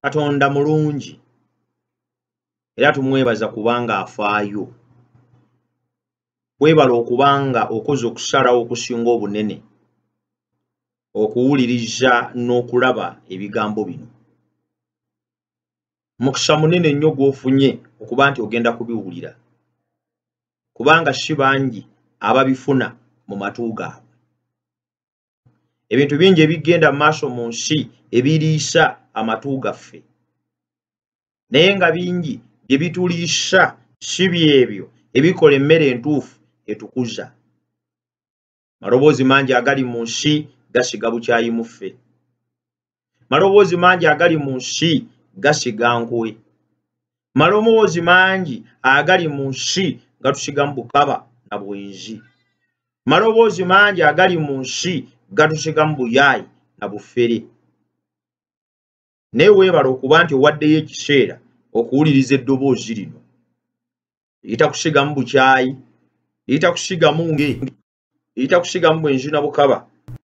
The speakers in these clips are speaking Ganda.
Katonda mulungi era tumwebaza kubanga afaayo. Weebala okubanga okoze okusalawo okusinga obunene okuwuliriza n'okulaba ebigambo bino. Mukisa munene nnyo gw'ofunye okuba nti ogenda kubiwulira, kubanga si bangi ababifuna mu matu gaabwe. Ebintu bingi ebigenda mu maaso mu nsi ebiriisa amatu gaffe, naye nga bingi bye bituliisa si byebyo ebikola emmere entuufu etukuza. Maloboozi mangi agali mu nsi gasiga bukyayi mu ffe. Maloboozi mangi agali mu nsi gasiga nkwe. Maloboozi mangi agali mu nsi gatusigamu bukaba na bwenzi. Maloboozi mangi agali mu nsi gatusigamu buyaayi na bufere. Naye weebala okuba nti owaddeyo ekiseera okuwuliriza eddoboozi lino. Litakusigamu bukyayi, litakusigamu nge, litakusigamu bwenzi na bukaba,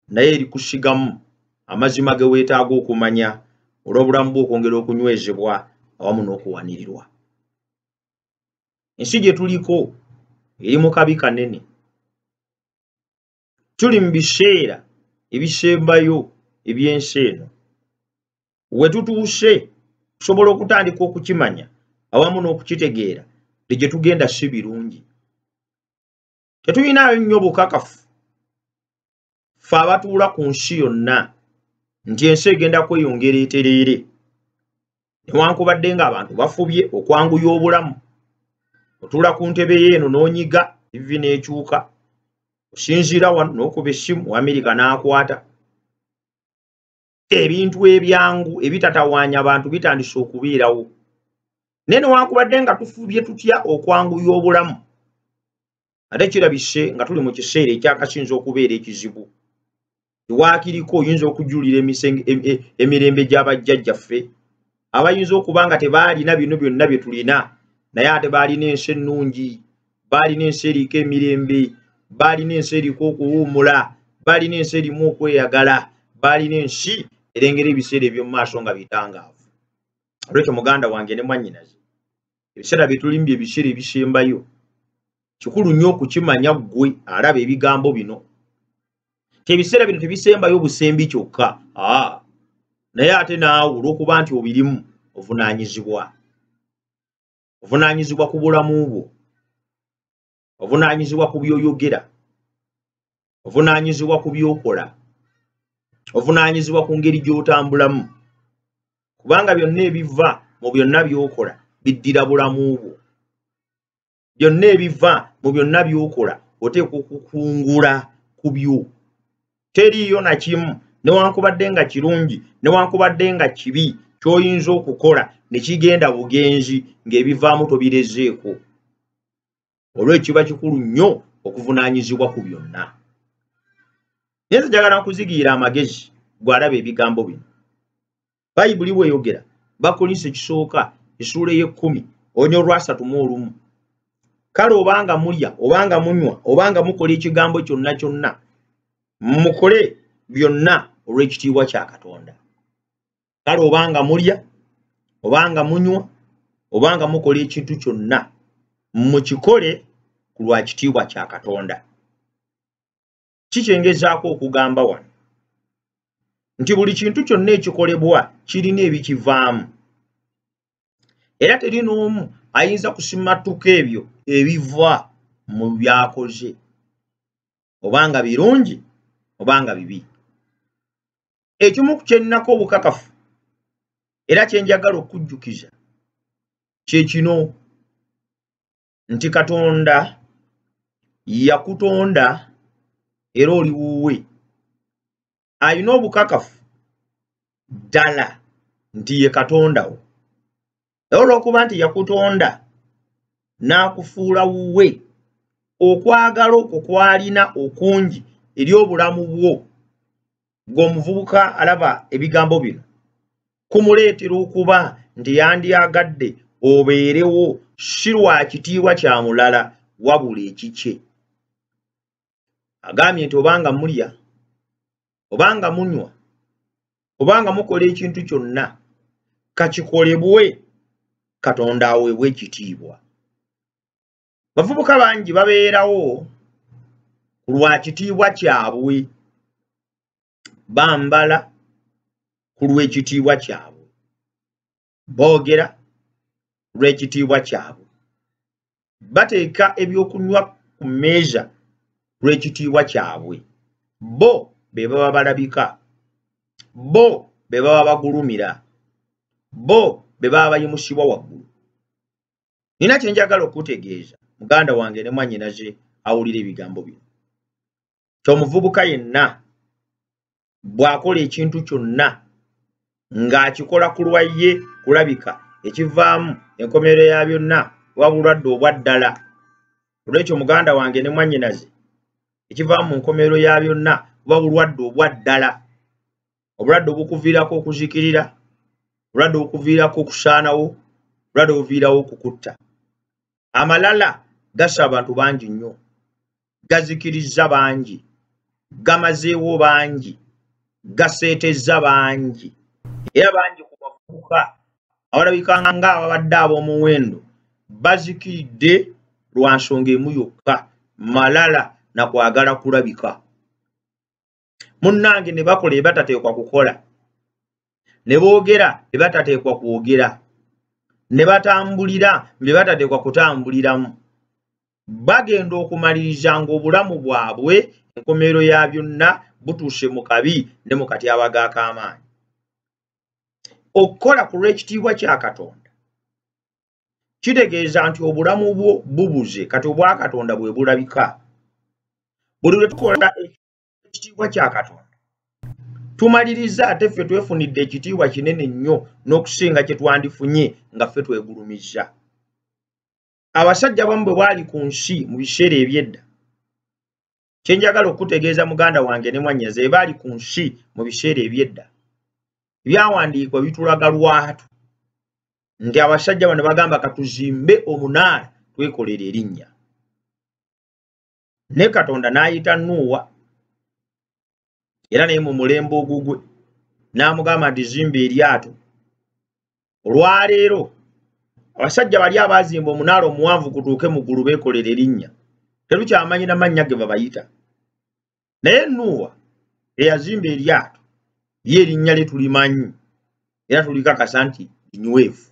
naye likusigamu amazima ge weetaaga okumanya olw'obulamu bwo okwongera okunywezebwa awamu n'okuwanirirwa. Ensi gye tuliko eri mu kabi kanene. Tuli mu biseera ebisembayo eby'ensi eno. We tutuuse tusobola okutandika okukimanya awamu n'okukitegeera nti gye tugenda si birungi. Tetulinayo nnyo bukakafu ffe abatuula ku nsi yonna nti ensi egenda kweyongera etereere, newankubadde ng'abantu bafubye okwanguya obulamu. Otuula ku ntebe y'eno n'onyiga TV n'ekyuka, osinziira wano n'okuba essimu Amerika n'akwata. Ebintu ebyangu ebitatawaanya abantu bitandise okubeerawo, naye newankubadde nga tufubye tutya okwanguya obulamu, ate kirabise nga tuli mu kiseera ekyakasinza okubeera ekizibu. Tiwaakiriko oyinza okujulira emirembe gy'abajjajjaffe abayinza okuba nga tebaalina bino byonna bye tulina, naye ate baalina ensi ennungi, baalina ensi eriko emirembe, baalina ensi eriko okuwummula, baalina ensi erimu okweyagala, baalina ensi erengera ebiseera eby'omu maaso nga bitangaavu. Olwekyo muganda wange ne mwannyinaze, ebiseera bye tulimu bye biseera ebisembayo. Kikulu nnyo okukimanya ggwe alaba ebigambo bino. Ebiseera bino tebisembayo busembi kyokka, naye ate naawe olw'okuba nti obirimu ovunaanyizibwa. Ovunaanyizibwa ku bulamu bwo, ovunaanyizibwa ku by'oyogera, ovunaanyizibwa ku by'okola, ovunaanyizibwa ku ngeri gy'otambulamu, kubanga byonna ebiva mu byonna by'okola biddira bulamu bwo. Byonna ebiva mu byonna by'okola oteekwa okukungula ku byo. Teriiyo na kimu newankubadde nga kirungi newankubadde nga kibi ky'oyinza okukola ne kigenda bugenzi ng'ebivaamu tobirezeeko. Olw'ekyo kiba kikulu nnyo okuvunaanyizibwa ku byonna. Naye nze njagala nkuzigiira amagezi gw'alaba ebigambo bino. Bayibuli bw'eyogera, Bakolinso ekisooka essuula ey'ekkumi olunyiriri olwa 31. Kale obanga mulya obanga munywa obanga mukola ekigambo kyonna kyonna, mukole byonna olw'ekitiibwa kya Katonda. Kale obanga mulya obanga munywa obanga mukola ekintu kyonna, mukikole ku lwa kitiibwa kya Katonda. Kikyengezaako okugamba wano nti buli kintu kyonna ekikolebwa kirina ebikivaamu, era teri n'omu ayinza kusimatuka ebyo ebiva mu byakoze, obanga birungi obanga bibi. Ekimu ku kyenninako obukakafu era kyenjagala okujjukiza kye kino nti Katonda yakutonda era oli wuwe. Alina obukakafu ddala nti ye Katonda wo. Era olw'okuba nti yakutonda n'akufuula wuwe, okwagala okwo kw'alina okungi eri obulamu bwo ng'omuvubuka alaba ebigambo bino, kumuleetera okuba nti yandyagadde obeerewo si lwa kitiibwa kya mulala wabula ekikye. Agambye nti obanga mulya obanga munywa obanga mukola ekintu kyonna, kakikolebwe Katonda aweebwe ekitiibwa. Bavubuka bangi babeerawo lwa kitiibwa kyabwe, bambala ku lw'ekitiibwa kyabwe, boogera lw'ekitiibwa kyabwe, bateeka ebyokunywa ku mmeeza lw'ekitiibwa kyabwe. Bo be baba balabika, bo be baba bagulumira, bo be baba bayimusibwa waggulu. Nina kye njagala okutegeeza muganda wange ne mwannyinaze awulira ebigambo bino. Omuvubuka yenna bw'akola ekintu kyonna ng'akikola ku lwaye kulabika ekivaamu enkomerero ya byonna buba bulwadde obwa ddala. Olw'ekyo muganda wange ne mwannyinaze ekivaamu mu nkomerero ya byonna buba bulwadde obwa ddala, obulwadde obukuviirako okuzikirira, obulwadde obukuviirako okusaanawo, obulwadde obuviirawo okukutta. Amalala gassa abantu bangi nnyo, gazikirizza bangi, gamazeewo bangi, gaseetezza bangi, era bangi ku bavubuka abalabika ng'ababadde ab'omuwendo bazikiridde lwa nsonga emu yokka, malala na kwagala kulabika. Munnange ne bakola ebatateekwa kukola, ne boogera ebatateekwa kwogera, ne batambulira bye batateekwa kutambuliramu, bagenda okumalirizanga obulamu bwabwe enkomerero ya byonna butuuse mu kabi ne mu katyabaga ak'amaanyi. Okukola ku lw'ekitiibwa kya Katonda kitegeeza nti obulamu bwo bubuze kati obwa Katonda bwe bulabika. Buli lwe tukola ekitiibwa kya Katonda tumaliriza ate ffe twefunidde ekitiibwa kinene nnyo n'okusinga kye twandifunye nga ffe twegulumizza. Abasajja abamu bwe baali ku nsi mu biseera eby'edda, kye njagala okutegeeza muganda wange ne mwannyinaze, baali ku nsi mu biseera eby'edda, ebyawandiikibwa bitulaga lwatu nti abasajja bano bagamba katuzimbe omunaala twekolera erinnya. Ne Katonda n'ayita Nuuwa, era naye mu mulembe ogugwe n'amugamba nti zimba eryato. Olwaleero abasajja bali abaazimba omunaala omuwanvu kutuuke mu ggulu beekolera erinnya, terukyamanyi na mannya ge babayita. Naye Nuuwa eyazimba eryato ye erinnya lye tulimanyi era tulikakasa nti linywevu.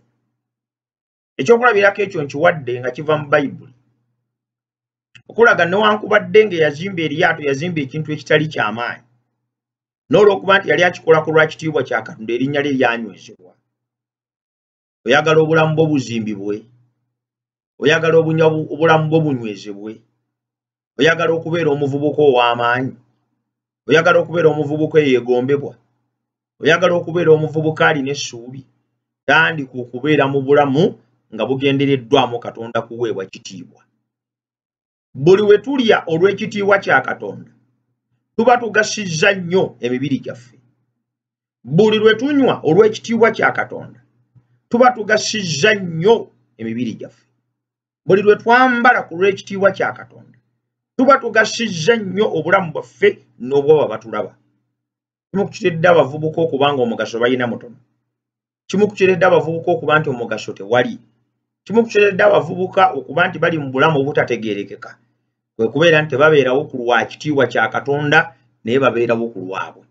Ekyokulabirako ekyo nkiwadde nga kiva mu Bayibuli okulaga newankubadde ng'eyazimba eryato yazimba ekintu ekitali ky'amaanyi, n'olw'okuba nti yali akikola ku lwa kitiibwa kya Katonda erinnya lye lyanywezebwa. Oyagala obulamu bwo buzimbibwe, oyagala obulamu bwo bunywezebwe, oyagala okubeera omuvubuka ow'amaanyi, oyagala okubeera omuvubuka eyeegombebwa, oyagala okubeera omuvubuka alina essuubi, tandika okubeera mu bulamu nga bugendereddwamu Katonda kuweebwa kitiibwa. Buli we tulya olw'ekitiibwa kya Katonda tuba tugasizza nnyo emibiri gyaffe. Buli lwe tunywa olw'ekitiibwa kya Katonda tuba tugasizza nnyo emibiri gyaffe. Buli lwe twambala ku lw'ekitiibwa kya Katonda tuba tugasizza nnyo obulamu bwaffe n'obw'abo batulaba. Kimu ku kiredde abavubuka okuba nga omugaso balina mutono. Kimu ku kiredde abavubuka okuba nti omugaso tewali. Kimu ku kiredde abavubuka okuba nti bali mu bulamu obutategeerekeka kwe kubeera nti tebabeerawo ku lwa kitiibwa kya Katonda naye babeerawo ku lwabwe.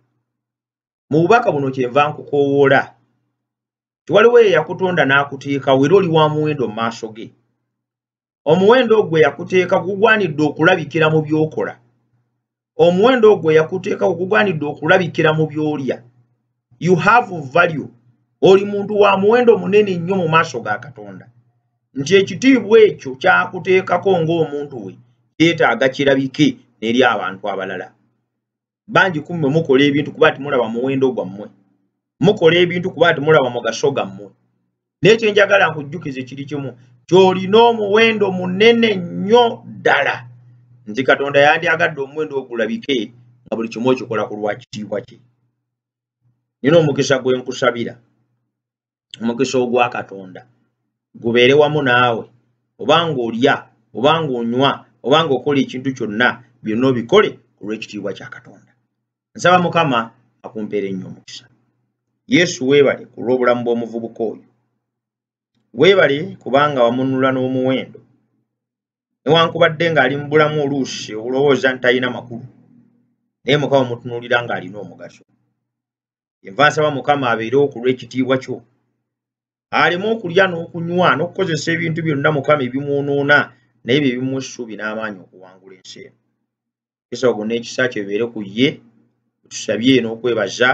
Mu bubaka buno kyenva nkukoowoola tiwaliwo eyakutonda n'akuteekawo era oli wa muwendo mu maaso ge. Omuwendo ogwo yakuteeka gugwanidde okulabikira mu by'okola. Omuwendo ogwo yakuteeka gugwanidde okulabikira mu by'olya. You have value. Oli muntu wa muwendo munene nnyo mu maaso ga Katonda. Nti ekitiibwa ekyo kyakuteekako ng'omuntu we yeetaaga kirabike n'eri abantu abalala. Bangi kummwe mukola ebintu kuba nti mulaba muwendo gwammwe. Mukola ebintu kuba nti mulaba mugaso gammwe. Naye kye njagala nkujjukize kiri kimu, ky'olina omuwendo munene nnyo ddala. Nti Katonda yandyagadde omuwendo ogulabike nga buli kimu okikola ku lwa kitiibwa kye. Nina omukisa gwe nkusabira, omukisa ogwa Katonda gubeere wamu naawe, obanga olya, obanga onywa, obanga okola ekintu kyonna, byonna obikole ku lw'ekitiibwa kya Katonda. Nsaba Mukama akumpeera ennyo omukisa. Yesu weebale ku lw'obulamu bw'omuvubuka oyo. Weebale kubanga wamununula n'omuwendo. Newankubadde ng'ali mu bulamu oluusi olowooza nti talina makulu, naye Mukama mutunuulira ng'alina omugaso. Enva nsaba Mukama abeerewo ku lw'ekitiibwa kyo. Aleme okulya n'okunywa n'okukozesa ebintu byonna Mukama ebimwonoona naye bye bimuwa essuubi n'amaanyi okuwangula ensi eno. Yesu n'ekisa kye bibeere ku ye, tusabye n'okwebaza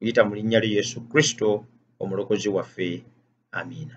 kuyita mu linnya lya Yesu Kristo omulokozi waffe. Amiina.